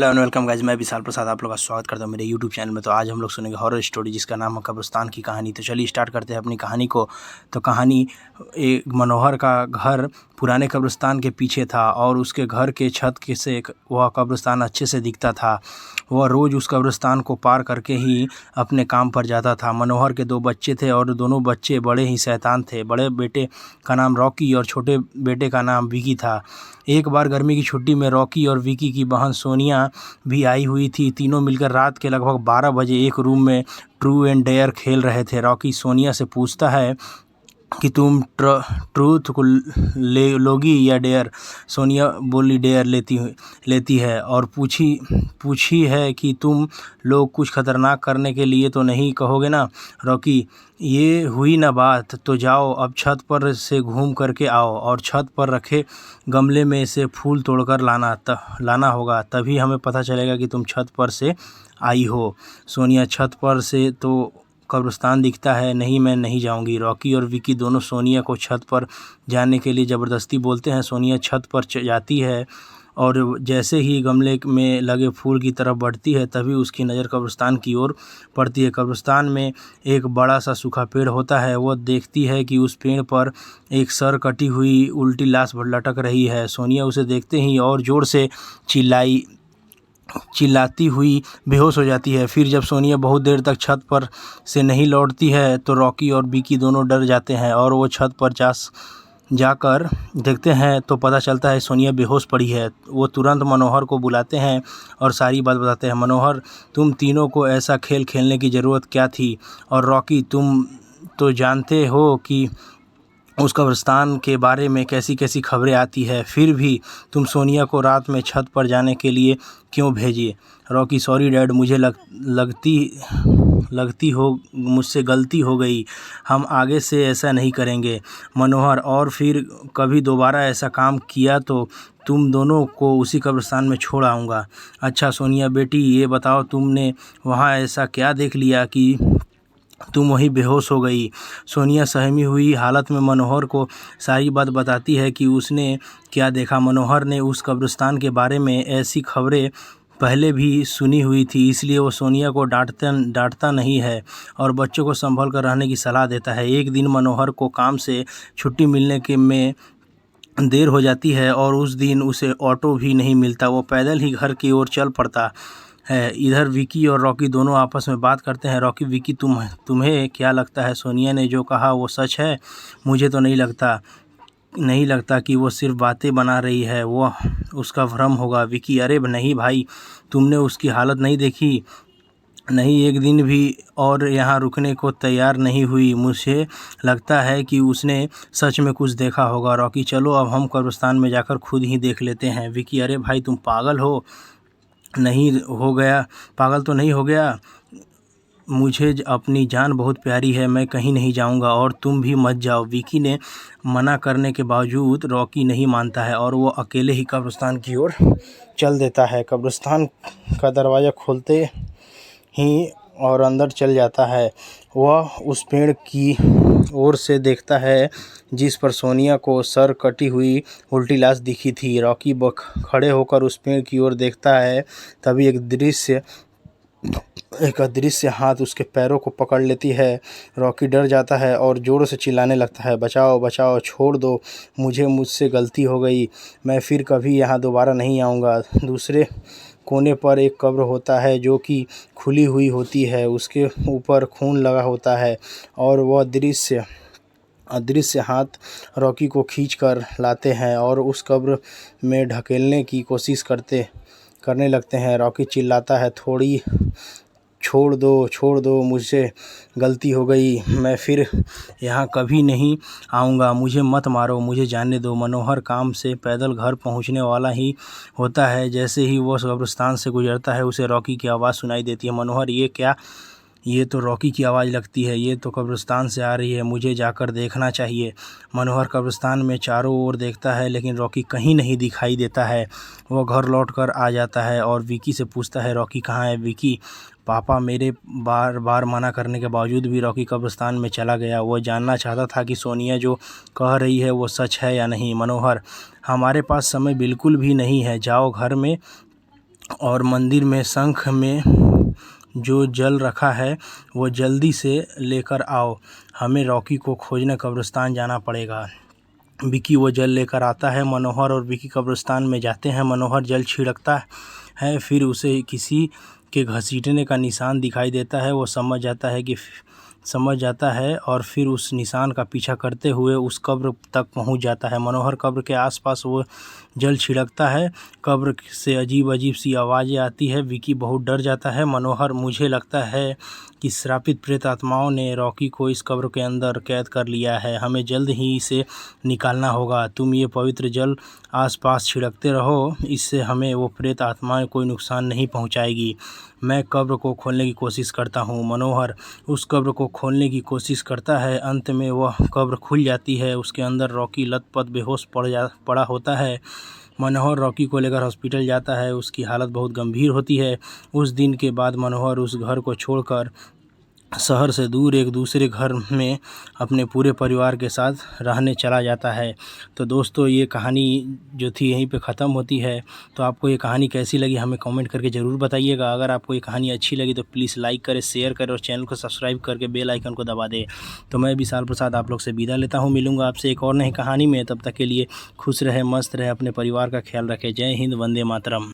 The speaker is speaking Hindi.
हेलो एंड वेलकम गाइज, मैं विशाल प्रसाद आप लोग का स्वागत करता हूँ मेरे यूट्यूब चैनल में। तो आज हम लोग सुनेंगे हॉरर स्टोरी जिसका नाम है कब्रिस्तान की कहानी। तो चलिए स्टार्ट करते हैं अपनी कहानी को। तो कहानी एक मनोहर का घर पुराने कब्रिस्तान के पीछे था और उसके घर के छत के से वह कब्रिस्तान अच्छे से दिखता था। वह रोज़ उस कब्रिस्तान को पार करके ही अपने काम पर जाता था। मनोहर के 2 बच्चे थे और दोनों बच्चे बड़े ही शैतान थे। बड़े बेटे का नाम रॉकी और छोटे बेटे का नाम विकी था। एक बार गर्मी की छुट्टी में रॉकी और विकी की बहन सोनिया भी आई हुई थी। तीनों मिलकर रात के लगभग 12 बजे एक रूम में ट्रू एंड डेयर खेल रहे थे। रॉकी सोनिया से पूछता है कि तुम ट्रूथ को ले लोगी या डेयर। सोनिया बोली डेयर लेती है और पूछी है कि तुम लोग कुछ खतरनाक करने के लिए तो नहीं कहोगे ना। रॉकी, ये हुई ना बात, तो जाओ अब छत पर से घूम करके आओ और छत पर रखे गमले में से फूल तोड़कर लाना होगा, तभी हमें पता चलेगा कि तुम छत पर से आई हो। सोनिया, छत पर से तो कब्रिस्तान दिखता है। नहीं, मैं नहीं जाऊंगी। रॉकी और विकी दोनों सोनिया को छत पर जाने के लिए ज़बरदस्ती बोलते हैं। सोनिया छत पर जाती है और जैसे ही गमले में लगे फूल की तरफ बढ़ती है तभी उसकी नज़र कब्रिस्तान की ओर पड़ती है। कब्रिस्तान में एक बड़ा सा सूखा पेड़ होता है। वह देखती है कि उस पेड़ पर एक सर कटी हुई उल्टी लाश लटक रही है। सोनिया उसे देखते ही और ज़ोर से चिल्लाती हुई बेहोश हो जाती है। फिर जब सोनिया बहुत देर तक छत पर से नहीं लौटती है तो रॉकी और विकी दोनों डर जाते हैं और वो छत पर जाकर देखते हैं तो पता चलता है सोनिया बेहोश पड़ी है। वो तुरंत मनोहर को बुलाते हैं और सारी बात बताते हैं। मनोहर, तुम तीनों को ऐसा खेल खेलने की ज़रूरत क्या थी? और रॉकी, तुम तो जानते हो कि उस कब्रिस्तान के बारे में कैसी कैसी खबरें आती है, फिर भी तुम सोनिया को रात में छत पर जाने के लिए क्यों भेजिए? रॉकी, सॉरी डैड, मुझे लगती हो मुझसे गलती हो गई। हम आगे से ऐसा नहीं करेंगे। मनोहर, और फिर कभी दोबारा ऐसा काम किया तो तुम दोनों को उसी कब्रिस्तान में छोड़ आऊँगा। अच्छा सोनिया बेटी, ये बताओ तुमने वहाँ ऐसा क्या देख लिया कि तुम वहीं बेहोश हो गई? सोनिया सहमी हुई हालत में मनोहर को सारी बात बताती है कि उसने क्या देखा। मनोहर ने उस कब्रिस्तान के बारे में ऐसी खबरें पहले भी सुनी हुई थी, इसलिए वो सोनिया को डांटता नहीं है और बच्चों को संभल कर रहने की सलाह देता है। एक दिन मनोहर को काम से छुट्टी मिलने के में देर हो जाती है और उस दिन उसे ऑटो भी नहीं मिलता। वो पैदल ही घर की ओर चल पड़ता है। इधर विकी और रॉकी दोनों आपस में बात करते हैं। रॉकी, विकी, तुम्हें क्या लगता है सोनिया ने जो कहा वो सच है? मुझे तो नहीं लगता कि वो सिर्फ बातें बना रही है, वो उसका भ्रम होगा। विकी, अरे नहीं भाई, तुमने उसकी हालत नहीं देखी? नहीं, एक दिन भी और यहाँ रुकने को तैयार नहीं हुई। मुझे लगता है कि उसने सच में कुछ देखा होगा। रॉकी, चलो अब हम कब्रिस्तान में जाकर खुद ही देख लेते हैं। विकी, अरे भाई, तुम पागल तो नहीं हो गया? मुझे अपनी जान बहुत प्यारी है, मैं कहीं नहीं जाऊंगा और तुम भी मत जाओ। विकी ने मना करने के बावजूद रॉकी नहीं मानता है और वो अकेले ही कब्रिस्तान की ओर चल देता है। कब्रिस्तान का दरवाज़ा खोलते ही और अंदर चल जाता है। वह उस पेड़ की ओर से देखता है जिस पर सोनिया को सर कटी हुई उल्टी लाश दिखी थी। रॉकी खड़े होकर उस पेड़ की ओर देखता है, तभी एक अदृश्य हाथ उसके पैरों को पकड़ लेती है। रॉकी डर जाता है और ज़ोर से चिल्लाने लगता है, बचाओ बचाओ, छोड़ दो मुझसे गलती हो गई, मैं फिर कभी यहाँ दोबारा नहीं आऊँगा। दूसरे कोने पर एक कब्र होता है जो कि खुली हुई होती है, उसके ऊपर खून लगा होता है और वह अदृश्य हाथ रॉकी को खींच कर लाते हैं और उस कब्र में ढकेलने की कोशिश करने लगते हैं। रॉकी चिल्लाता है, छोड़ दो, मुझसे गलती हो गई, मैं फिर यहाँ कभी नहीं आऊँगा, मुझे मत मारो, मुझे जाने दो। मनोहर काम से पैदल घर पहुँचने वाला ही होता है। जैसे ही वो कब्रिस्तान से गुजरता है उसे रॉकी की आवाज़ सुनाई देती है। मनोहर, ये क्या? ये तो रॉकी की आवाज़ लगती है, ये तो कब्रिस्तान से आ रही है, मुझे जाकर देखना चाहिए। मनोहर कब्रिस्तान में चारों ओर देखता है लेकिन रॉकी कहीं नहीं दिखाई देता है। वो घर लौटकर आ जाता है और विकी से पूछता है, रॉकी कहाँ है? विकी, पापा मेरे बार बार मना करने के बावजूद भी रॉकी कब्रिस्तान में चला गया। वो जानना चाहता था कि सोनिया जो कह रही है वो सच है या नहीं। मनोहर, हमारे पास समय बिल्कुल भी नहीं है, जाओ घर में और मंदिर में शंख में जो जल रखा है वो जल्दी से लेकर आओ, हमें रॉकी को खोजने कब्रिस्तान जाना पड़ेगा। विकी वो जल लेकर आता है। मनोहर और विकी कब्रिस्तान में जाते हैं। मनोहर जल छिड़कता है, फिर उसे किसी के घसीटने का निशान दिखाई देता है। वो समझ जाता है और फिर उस निशान का पीछा करते हुए उस कब्र तक पहुंच जाता है। मनोहर कब्र के आसपास वो जल छिड़कता है। कब्र से अजीब अजीब सी आवाज़ें आती है। विकी बहुत डर जाता है। मनोहर, मुझे लगता है कि श्रापित प्रेत आत्माओं ने रॉकी को इस कब्र के अंदर कैद कर लिया है, हमें जल्द ही इसे निकालना होगा। तुम ये पवित्र जल आसपास छिड़कते रहो, इससे हमें वो प्रेत आत्माएं कोई नुकसान नहीं पहुंचाएगी। मैं कब्र को खोलने की कोशिश करता हूँ। मनोहर उस कब्र को खोलने की कोशिश करता है। अंत में वह कब्र खुल जाती है। उसके अंदर रॉकी लथपथ बेहोश पड़ा होता है। मनोहर रॉकी को लेकर हॉस्पिटल जाता है। उसकी हालत बहुत गंभीर होती है। उस दिन के बाद मनोहर उस घर को छोड़कर शहर से दूर एक दूसरे घर में अपने पूरे परिवार के साथ रहने चला जाता है। तो दोस्तों, ये कहानी जो थी यहीं पे ख़त्म होती है। तो आपको ये कहानी कैसी लगी हमें कमेंट करके ज़रूर बताइएगा। अगर आपको ये कहानी अच्छी लगी तो प्लीज़ लाइक करें, शेयर करें और चैनल को सब्सक्राइब करके बेल आइकन को दबा दें। तो मैं विशाल प्रसाद आप लोग से विदा लेता हूँ। मिलूँगा आपसे एक और नई कहानी में। तब तक के लिए खुश रहे, मस्त रहे, अपने परिवार का ख्याल रखें। जय हिंद, वंदे मातरम।